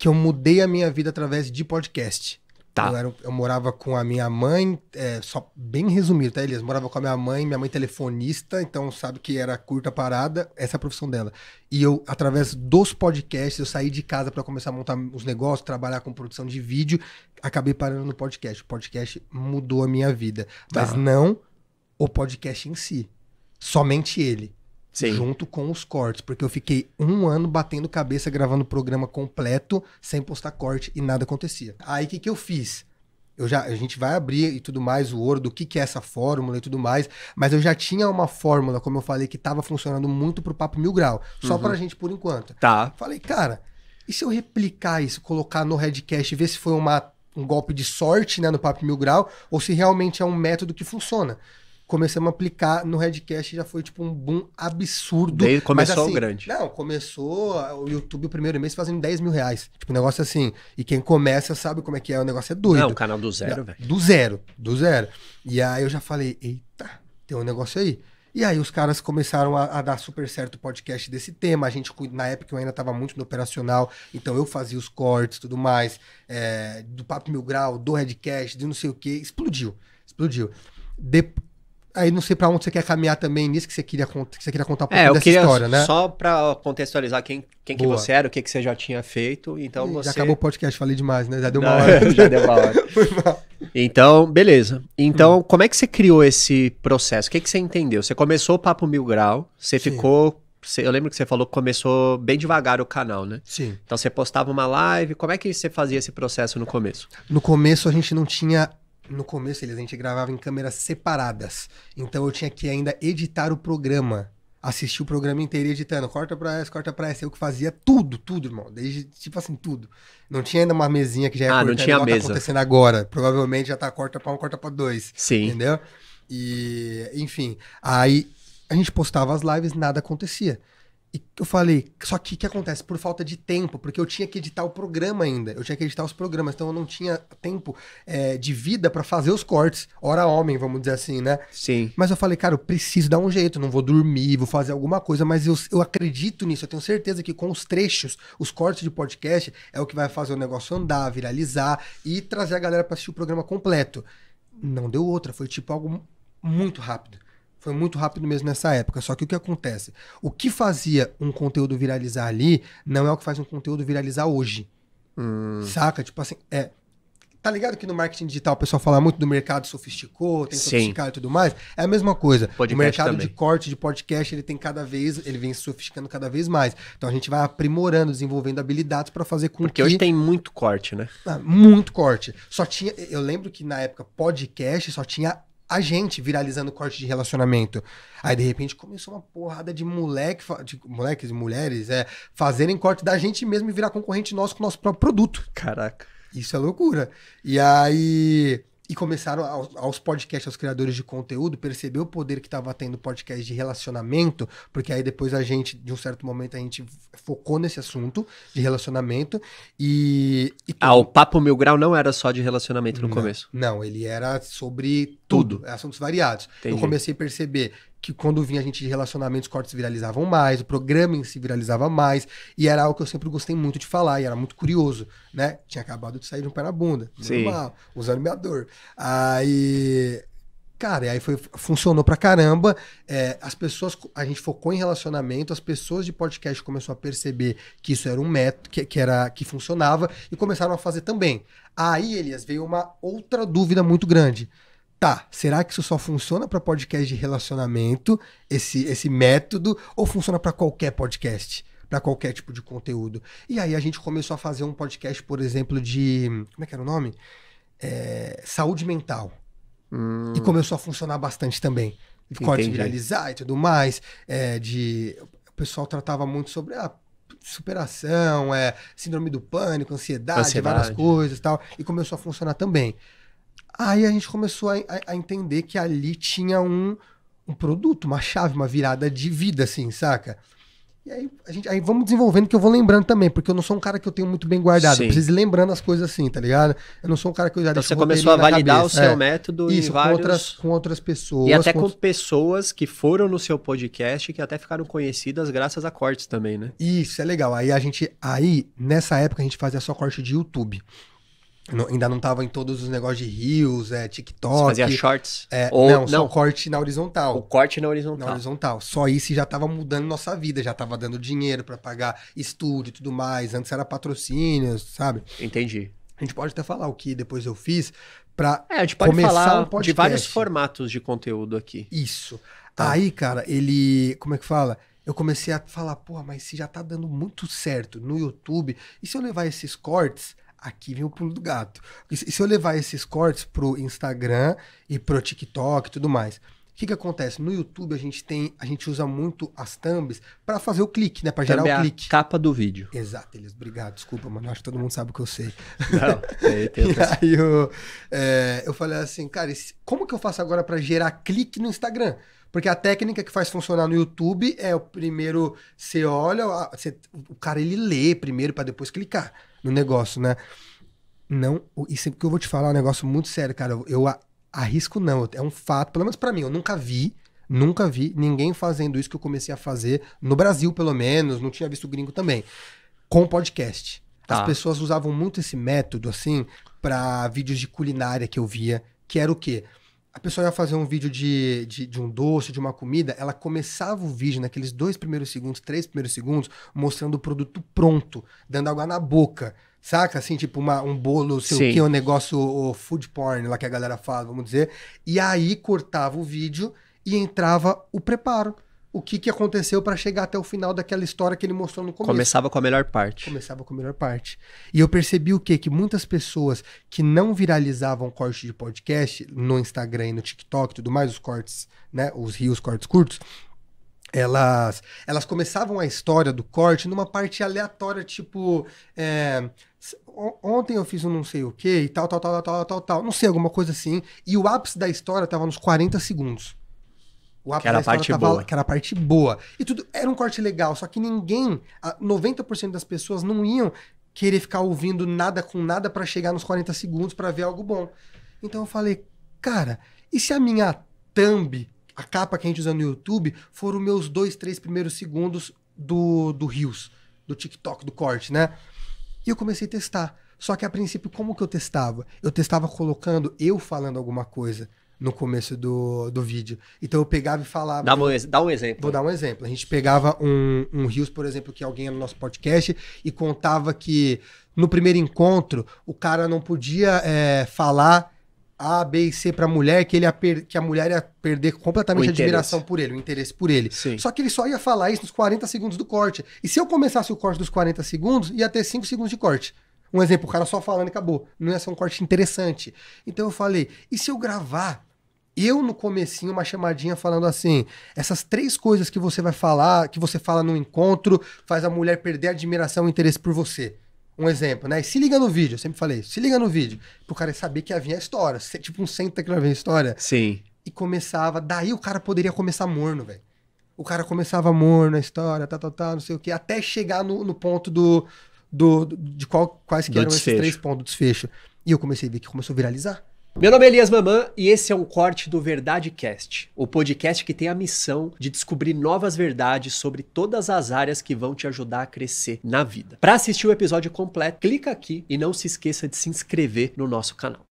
que eu mudei a minha vida através de podcast. Tá. Eu morava com a minha mãe, só bem resumido, tá, Elias? Morava com a minha mãe telefonista, então sabe que era curta parada, essa é a profissão dela. E eu, através dos podcasts, eu saí de casa para começar a montar os negócios, trabalhar com produção de vídeo, acabei parando no podcast. O podcast mudou a minha vida, mas não o podcast em si, somente ele. Sim. Junto com os cortes, porque eu fiquei 1 ano batendo cabeça, gravando o programa completo, sem postar corte, e nada acontecia. Aí, o que eu fiz? A gente vai abrir e tudo mais, o ouro do que é essa fórmula e tudo mais, mas eu já tinha uma fórmula, como eu falei, que estava funcionando muito pro Papo Mil Grau, só pra gente por enquanto. Tá. Falei, cara, e se eu replicar isso, colocar no Redcast, ver se foi um golpe de sorte, né, no Papo Mil Grau, ou se realmente é um método que funciona? Começamos a aplicar no Redcast, já foi tipo um boom absurdo. Daí começou mas, assim, grande. Não, começou o YouTube o primeiro mês fazendo 10 mil reais. Tipo, um negócio assim. E quem começa sabe como é que é, o negócio é doido. Não, o canal do zero, velho. Do zero. E aí eu já falei, eita, tem um negócio aí. E aí os caras começaram a dar super certo o podcast desse tema. A gente, na época, eu ainda estava muito no operacional, então eu fazia os cortes e tudo mais, do Papo Mil Grau, do Redcast, de não sei o quê. Explodiu. Aí não sei pra onde você quer caminhar também nisso, que você queria contar um pouco dessa história, né? Só pra contextualizar quem que você era, o que você já tinha feito, então você... Já acabou o podcast, falei demais, né? Já deu uma hora. Já deu uma hora. Foi mal. Então, beleza. Então, como é que você criou esse processo? O que você entendeu? Você começou o Papo Mil Grau, você ficou... Eu lembro que você falou que começou bem devagar o canal, né? Sim. Então você postava uma live, como é que você fazia esse processo no começo? No começo a gente não tinha... No começo, a gente gravava em câmeras separadas. Então eu tinha que ainda editar o programa. Assistir o programa inteiro editando. Corta pra essa. Eu que fazia tudo, irmão. Desde, tipo assim, tudo. Não tinha ainda uma mesinha que já ia não tinha mesa. Tá acontecendo agora. Provavelmente já tá corta pra 1, corta pra 2. Sim. Entendeu? E, enfim. Aí a gente postava as lives, nada acontecia. E eu falei, só que o que acontece? Por falta de tempo, porque eu tinha que editar o programa ainda. Eu tinha que editar os programas, então eu não tinha tempo de vida pra fazer os cortes. Hora homem, vamos dizer assim, né? Sim. Mas eu falei, cara, eu preciso dar um jeito, não vou dormir, vou fazer alguma coisa, mas eu acredito nisso, eu tenho certeza que com os trechos, os cortes de podcast, é o que vai fazer o negócio andar, viralizar e trazer a galera pra assistir o programa completo. Não deu outra, foi tipo algo muito rápido. Foi muito rápido mesmo nessa época. Só que o que acontece? O que fazia um conteúdo viralizar ali não é o que faz um conteúdo viralizar hoje. Saca? Tipo assim, tá ligado que no marketing digital o pessoal fala muito do mercado sofisticou, tem sofisticado e tudo mais? É a mesma coisa. Podcast o mercado também. de corte, de podcast, ele vem se sofisticando cada vez mais. Então a gente vai aprimorando, desenvolvendo habilidades pra fazer com Porque hoje tem muito corte, né? Muito corte. Eu lembro que na época podcast só tinha a gente viralizando corte de relacionamento. Aí, de repente, começou uma porrada de moleques e mulheres fazerem corte da gente mesmo e virar concorrente nosso com o nosso próprio produto. Caraca. Isso é loucura. E aí... E começaram aos podcasts, aos criadores de conteúdo, perceber o poder que estava tendo podcast de relacionamento, porque aí depois a gente, de um certo momento, a gente focou nesse assunto de relacionamento o Papo Mil Grau não era só de relacionamento no começo? Não, ele era sobre tudo, assuntos variados. Entendi. Eu comecei a perceber que quando vinha a gente de relacionamentos, os cortes viralizavam mais, o programa em si viralizava mais, e era algo que eu sempre gostei muito de falar, e era muito curioso, né? Tinha acabado de sair de um pé na bunda, normal, usando minha dor. Aí, cara, e aí funcionou pra caramba, a gente focou em relacionamento, as pessoas de podcast começaram a perceber que isso era um método, que funcionava, e começaram a fazer também. Aí, Elias, veio uma outra dúvida muito grande. Tá, será que isso só funciona para podcast de relacionamento, esse método, ou funciona para qualquer podcast, para qualquer tipo de conteúdo? E aí a gente começou a fazer um podcast, por exemplo, de... Como é que era o nome? Saúde mental. E começou a funcionar bastante também. Corte viralizar e tudo mais. O pessoal tratava muito sobre superação, síndrome do pânico, ansiedade, várias coisas e tal. E começou a funcionar também. Aí a gente começou a entender que ali tinha um produto, uma chave, uma virada de vida, assim, saca? E aí vamos desenvolvendo que eu vou lembrando também, porque eu não sou um cara que eu tenho muito bem guardado. Sim. Eu preciso ir lembrando as coisas assim, tá ligado? Eu não sou um cara que eu já Então deixo você o começou a roteirinho na validar cabeça. o seu método Isso, em vários... com outras pessoas. E até com pessoas que foram no seu podcast que até ficaram conhecidas graças a cortes também, né? Isso, é legal. Nessa época, a gente fazia só corte de YouTube. Ainda não tava em todos os negócios de Reels, TikTok. Você fazia shorts? Só corte na horizontal. O corte na horizontal. Na horizontal. Só isso já tava mudando nossa vida, já tava dando dinheiro pra pagar estúdio e tudo mais. Antes era patrocínios, sabe? Entendi. A gente pode até falar o que depois eu fiz pra a gente pode começar falar um podcast. De vários formatos de conteúdo aqui. Isso. Tá. Aí, cara, como é que fala? Eu comecei a falar, porra, mas se já tá dando muito certo no YouTube, e se eu levar esses cortes... Aqui vem o pulo do gato. E se eu levar esses cortes pro Instagram e pro TikTok e tudo mais, o que acontece? No YouTube a gente usa muito as thumbs para fazer o clique, né? Para gerar o clique. A capa do vídeo. Exato, Elias. Obrigado, desculpa, mano. Acho que todo mundo sabe o que eu sei. Não, E aí eu falei assim, cara, como que eu faço agora para gerar clique no Instagram? Porque a técnica que faz funcionar no YouTube é o primeiro, você olha, o cara ele lê primeiro para depois clicar no negócio, né? Não, isso que eu vou te falar é um negócio muito sério, cara. Eu arrisco não, é um fato, pelo menos pra mim, eu nunca vi ninguém fazendo isso que eu comecei a fazer no Brasil, pelo menos, não tinha visto gringo também, com podcast. As pessoas usavam muito esse método, assim, pra vídeos de culinária que eu via, que era o quê? A pessoa ia fazer um vídeo de um doce, de uma comida, ela começava o vídeo naqueles 2 primeiros segundos, 3 primeiros segundos, mostrando o produto pronto, dando água na boca, saca? Assim, tipo um bolo, sei o quê, um negócio, o food porn, lá que a galera fala, vamos dizer. E aí cortava o vídeo e entrava o preparo. O que aconteceu para chegar até o final daquela história que ele mostrou no começo. Começava com a melhor parte. Começava com a melhor parte. E eu percebi o quê? Que muitas pessoas que não viralizavam corte de podcast no Instagram e no TikTok e tudo mais, os cortes, né? Os reels, cortes curtos, elas começavam a história do corte numa parte aleatória, tipo... ontem eu fiz um não sei o quê e tal. Não sei, alguma coisa assim. E o ápice da história tava nos 40 segundos. Que era a parte boa. Que era a parte boa. E tudo era um corte legal, só que 90% das pessoas não iam querer ficar ouvindo nada com nada pra chegar nos 40 segundos pra ver algo bom. Então eu falei, cara, e se a minha thumb, a capa que a gente usa no YouTube, for os meus 2, 3 primeiros segundos do Reels, do TikTok, do corte, né? E eu comecei a testar. Só que a princípio, como que eu testava? Eu testava colocando eu falando alguma coisa no começo do vídeo. Então eu pegava e falava... Dá um exemplo. Vou dar um exemplo. A gente pegava um Reels, por exemplo, que alguém ia no nosso podcast e contava que no primeiro encontro o cara não podia falar A, B e C pra mulher, que a mulher ia perder completamente a admiração por ele, o interesse por ele. Sim. Só que ele só ia falar isso nos 40 segundos do corte. E se eu começasse o corte dos 40 segundos, ia ter 5 segundos de corte. Um exemplo, o cara só falando e acabou. Não ia ser um corte interessante. Então eu falei, e se eu gravar eu no comecinho uma chamadinha falando assim, essas 3 coisas que você vai falar, que você fala no encontro, faz a mulher perder a admiração e o interesse por você. Um exemplo, né? E se liga no vídeo, eu sempre falei isso, se liga no vídeo, pro cara saber que havia a história, tipo um senta que lá vem a história. Sim. E começava, daí o cara poderia começar morno, velho. O cara começava morno a história, não sei o quê, até chegar no ponto de quais que eram esses 3 pontos do desfecho. E eu comecei a ver que começou a viralizar. Meu nome é Elias Mamã e esse é um corte do VerdadeCast, o podcast que tem a missão de descobrir novas verdades sobre todas as áreas que vão te ajudar a crescer na vida. Para assistir o episódio completo, clica aqui e não se esqueça de se inscrever no nosso canal.